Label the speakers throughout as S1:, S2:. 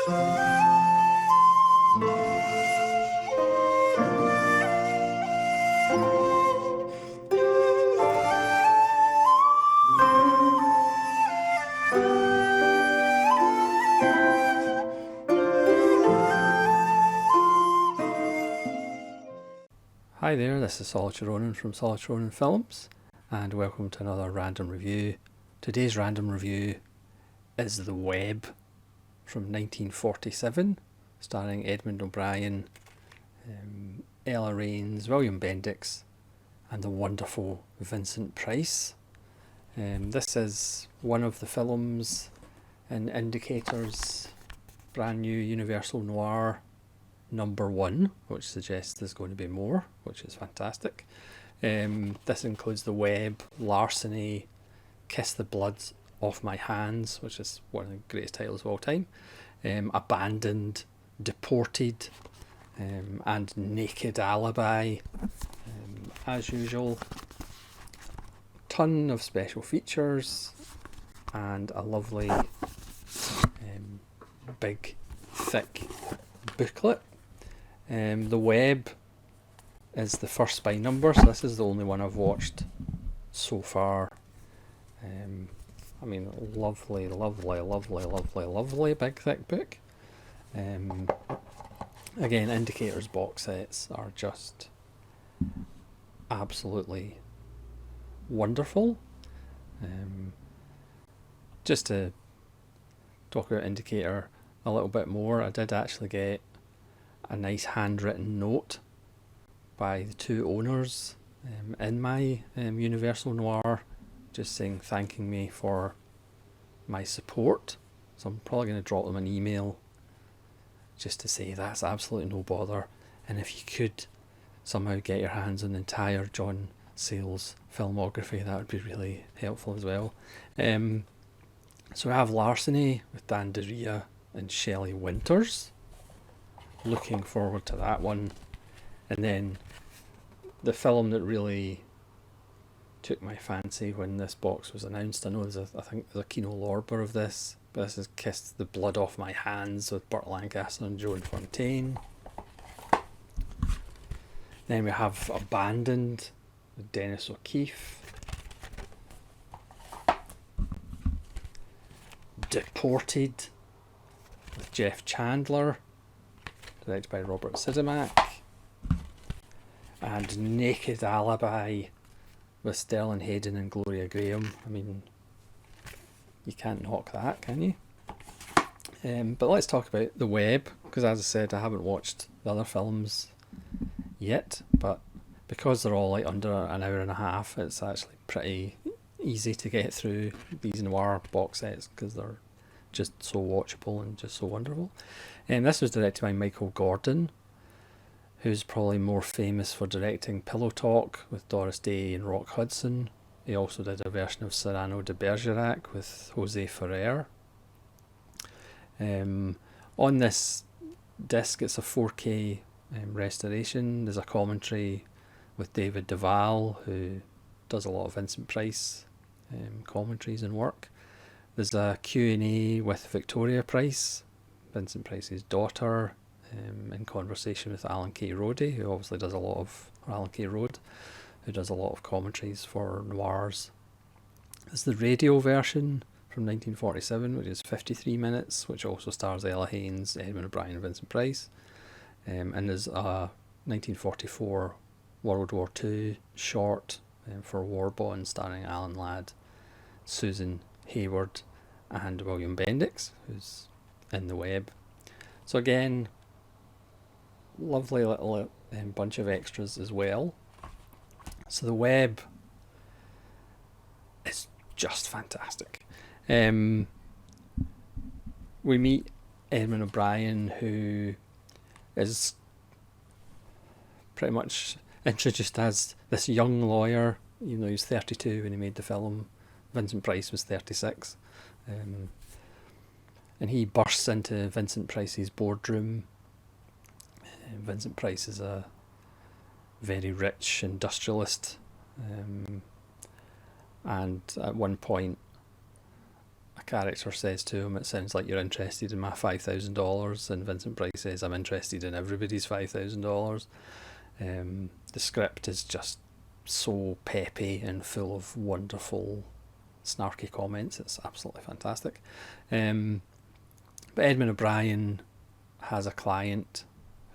S1: Hi there, this is Solitary Ronin from Solitary Ronin Films, and welcome to another random review. Today's random review is The Web from 1947, starring Edmund O'Brien, Ella Raines, William Bendix, and the wonderful Vincent Price. This is one of the films in Indicator's brand new Universal Noir #1, which suggests there's going to be more, which is fantastic. This includes The Web, Larceny, Kiss the Blood Off My Hands, which is one of the greatest titles of all time, Abandoned, Deported, and Naked Alibi. As usual, ton of special features and a lovely big thick booklet. The Web is the first by number, so this is the only one I've watched so far. I mean, lovely big thick book. Again, Indicator's box sets are just absolutely wonderful. Just to talk about Indicator a little bit more, I did actually get a nice handwritten note by the two owners in my Universal Noir, just saying thanking me for my support. So I'm probably going to drop them an email just to say that's absolutely no bother, and if you could somehow get your hands on the entire John Sayles filmography, that would be really helpful as well. So we have Larceny with Dan DeRia and Shelley Winters. Looking forward to that one. And then the film that really took my fancy when this box was announced, I think there's a Kino Lorber of this, but this is Kiss the Blood Off My Hands with Burt Lancaster and Joan Fontaine. Then we have Abandoned with Dennis O'Keefe. Deported with Jeff Chandler, directed by Robert Sidemak. And Naked Alibi with Sterling Hayden and Gloria Graham. I mean, you can't knock that, can you? But let's talk about The Web, because as I said, I haven't watched the other films yet, but because they're all like under an hour and a half, it's actually pretty easy to get through these noir box sets because they're just so watchable and just so wonderful. This was directed by Michael Gordon, who's probably more famous for directing Pillow Talk with Doris Day and Rock Hudson. He also did a version of Cyrano de Bergerac with Jose Ferrer. On this disc, it's a 4K restoration. There's a commentary with David Duvall, who does a lot of Vincent Price commentaries and work. There's a Q&A with Victoria Price, Vincent Price's daughter, in conversation with Alan K. Rode, who obviously does a lot of, or Alan K. Rode, who does a lot of commentaries for noirs. There's the radio version from 1947, which is 53 minutes, which also stars Ella Haynes, Edmund O'Brien and Vincent Price. And there's a 1944 World War II short for War Bond, starring Alan Ladd, Susan Hayward and William Bendix, who's in The Web. So again, lovely little bunch of extras as well. So The Web is just fantastic. We meet Edmund O'Brien, who is pretty much introduced as this young lawyer. Even though he was 32 when he made the film, Vincent Price was 36. And he bursts into Vincent Price's boardroom. Vincent Price is a very rich industrialist, and at one point a character says to him, "It sounds like you're interested in my $5,000," and Vincent Price says, "I'm interested in everybody's $5,000." The script is just so peppy and full of wonderful, snarky comments. It's absolutely fantastic. But Edmund O'Brien has a client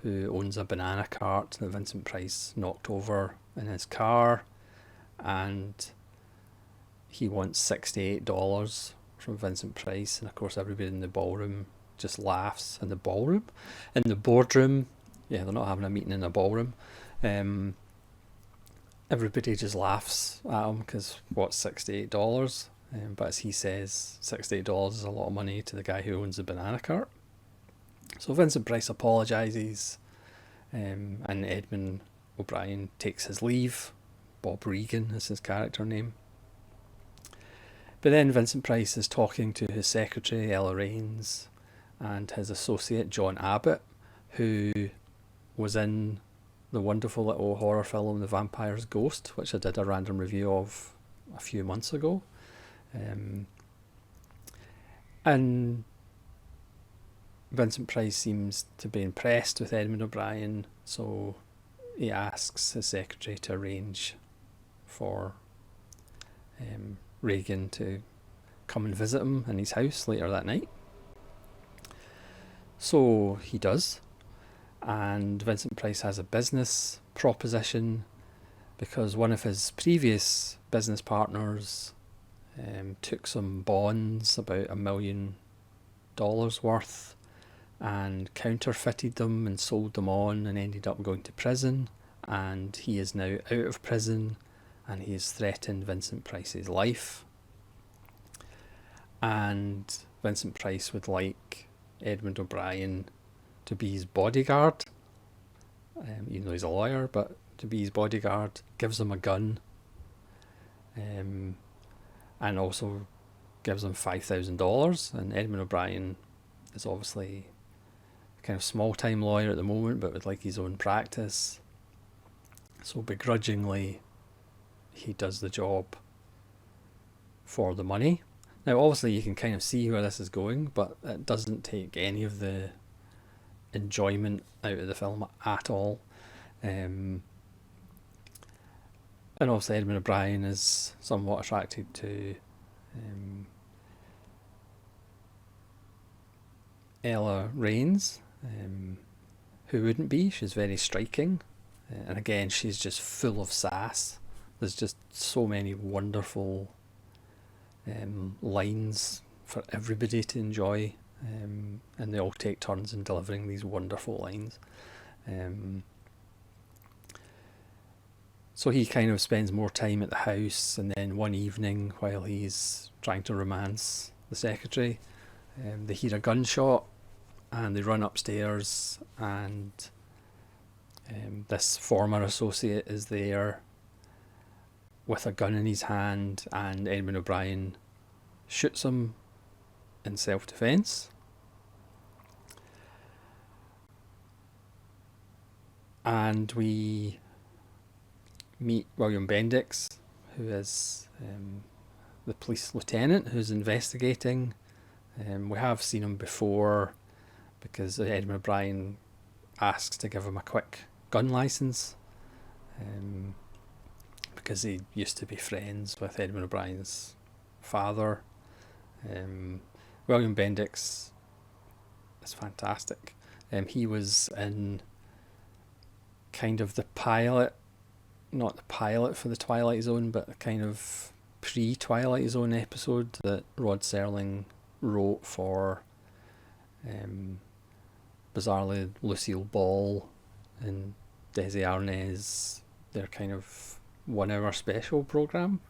S1: who owns a banana cart that Vincent Price knocked over in his car, and he wants $68 from Vincent Price, and of course everybody in the ballroom just laughs. In the ballroom? In the boardroom. Yeah, they're not having a meeting in a ballroom. Everybody just laughs at him because what's $68? But as he says, $68 is a lot of money to the guy who owns the banana cart. So Vincent Price apologises, and Edmund O'Brien takes his leave. Bob Regan is his character name. But then Vincent Price is talking to his secretary, Ella Raines, and his associate, John Abbott, who was in the wonderful little horror film The Vampire's Ghost, which I did a random review of a few months ago. And Vincent Price seems to be impressed with Edmund O'Brien, so he asks his secretary to arrange for Regan to come and visit him in his house later that night. So he does, and Vincent Price has a business proposition because one of his previous business partners took some bonds, about $1 million worth, and counterfeited them and sold them on and ended up going to prison, and he is now out of prison and he has threatened Vincent Price's life, and Vincent Price would like Edmund O'Brien to be his bodyguard, even though he's a lawyer, but to be his bodyguard, gives him a gun, and also gives him $5,000. And Edmund O'Brien is obviously a kind of small-time lawyer at the moment, but would like his own practice, so begrudgingly he does the job for the money. Now obviously you can kind of see where this is going, but it doesn't take any of the enjoyment out of the film at all. And obviously Edmund O'Brien is somewhat attracted to Ella Raines, who wouldn't be? She's very striking, and again she's just full of sass. There's just so many wonderful lines for everybody to enjoy, and they all take turns in delivering these wonderful lines. So he kind of spends more time at the house, and then one evening while he's trying to romance the secretary, they hear a gunshot and they run upstairs, and this former associate is there with a gun in his hand, and Edmund O'Brien shoots him in self-defence. And we meet William Bendix, who is the police lieutenant who's investigating. We have seen him before because Edmund O'Brien asks to give him a quick gun licence, because he used to be friends with Edmund O'Brien's father. William Bendix is fantastic. He was in kind of the pilot, not the pilot for the Twilight Zone, but a kind of pre-Twilight Zone episode that Rod Serling wrote for, bizarrely, Lucille Ball and Desi Arnaz, their kind of 1 hour special programme.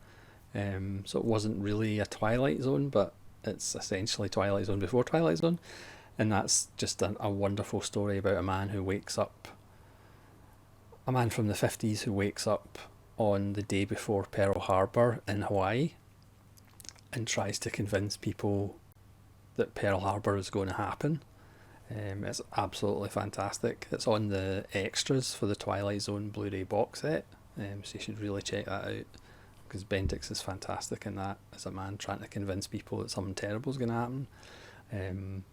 S1: So it wasn't really a Twilight Zone, but it's essentially Twilight Zone before Twilight Zone. And that's just a wonderful story about a man who wakes up, a man from the 50s who wakes up on the day before Pearl Harbor in Hawaii and tries to convince people that Pearl Harbor is going to happen. It's absolutely fantastic. It's on the extras for the Twilight Zone Blu-ray box set, so you should really check that out, because Bendix is fantastic in that as a man trying to convince people that something terrible is going to happen. And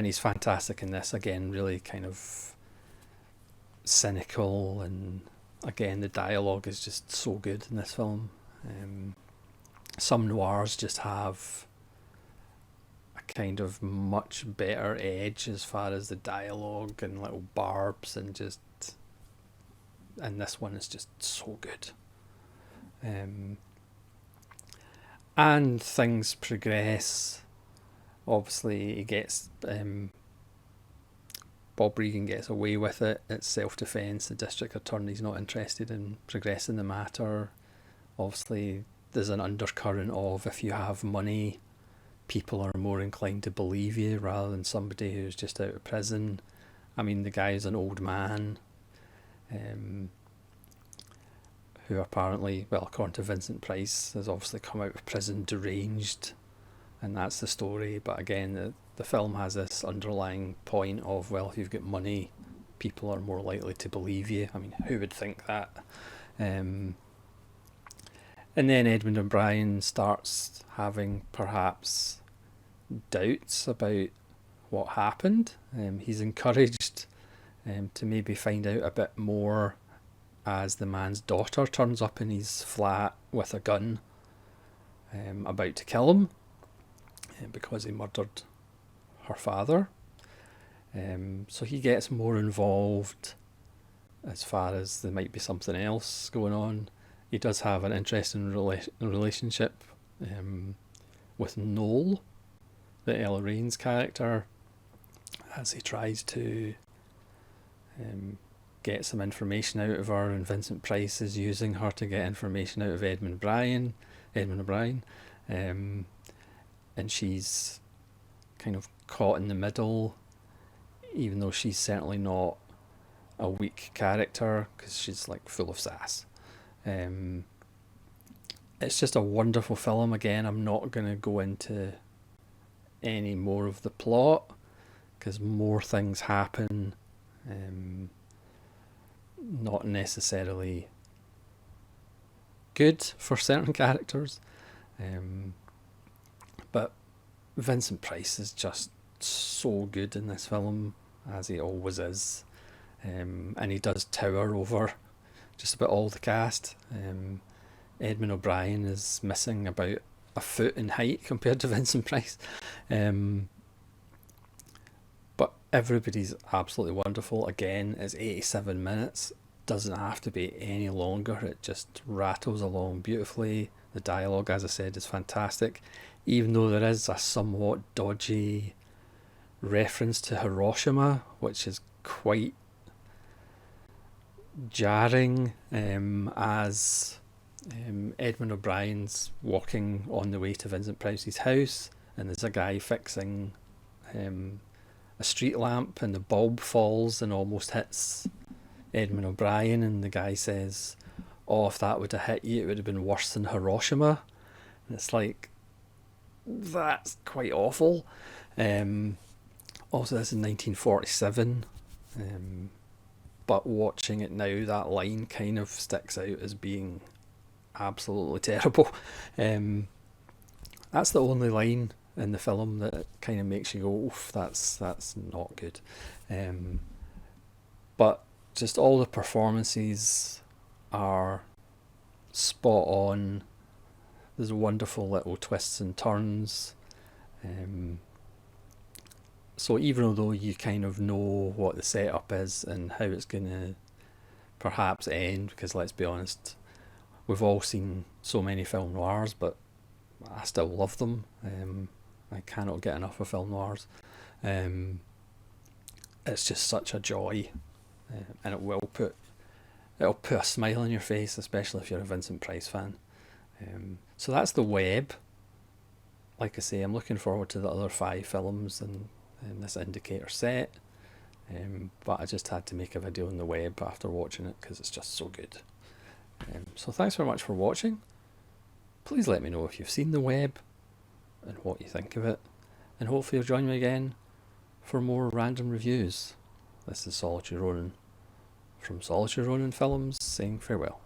S1: he's fantastic in this, again, really kind of cynical, and again the dialogue is just so good in this film. Some noirs just have a kind of much better edge as far as the dialogue and little barbs, and this one is just so good. And things progress. Obviously he gets Bob Regan gets away with it. It's self-defence. The district attorney's not interested in progressing the matter. Obviously there's an undercurrent of, if you have money, people are more inclined to believe you rather than somebody who's just out of prison. I mean, the guy's an old man who apparently, well, according to Vincent Price, has obviously come out of prison deranged, and that's the story. But again, the film has this underlying point of, well, if you've got money, people are more likely to believe you. I mean, who would think that? And then Edmund O'Brien starts having perhaps doubts about what happened. He's encouraged to maybe find out a bit more as the man's daughter turns up in his flat with a gun, about to kill him because he murdered her father. So he gets more involved as far as there might be something else going on. He does have an interesting relationship with Noel, the Ella Raines character, as he tries to get some information out of her, and Vincent Price is using her to get information out of Edmund O'Brien, and she's kind of caught in the middle, even though she's certainly not a weak character because she's like full of sass. It's just a wonderful film. Again, I'm not going to go into any more of the plot because more things happen, not necessarily good for certain characters, but Vincent Price is just so good in this film, as he always is, and he does tower over just about all the cast. Edmund O'Brien is missing about a foot in height compared to Vincent Price, but everybody's absolutely wonderful. Again, it's 87 minutes, doesn't have to be any longer, it just rattles along beautifully. The dialogue, as I said, is fantastic, even though there is a somewhat dodgy reference to Hiroshima, which is quite jarring, as Edmund O'Brien's walking on the way to Vincent Price's house, and there's a guy fixing a street lamp, and the bulb falls and almost hits Edmund O'Brien, and the guy says, "Oh, if that would have hit you, it would have been worse than Hiroshima." And it's like, that's quite awful. Also, this is 1947, but watching it now, that line kind of sticks out as being absolutely terrible. That's the only line in the film that kind of makes you go, oof, that's not good. But just all the performances are spot on. There's wonderful little twists and turns. So even though you kind of know what the setup is and how it's going to perhaps end, because let's be honest, we've all seen so many film noirs, but I still love them. I cannot get enough of film noirs. It's just such a joy, and it'll put a smile on your face, especially if you're a Vincent Price fan. So that's The Web. Like I say, I'm looking forward to the other 5 films in this indicator set, but I just had to make a video on The Web after watching it because it's just so good. So thanks very much for watching. Please let me know if you've seen The Web and what you think of it, and hopefully you'll join me again for more random reviews. This is Solitary Ronin from Solitary Ronin Films saying farewell.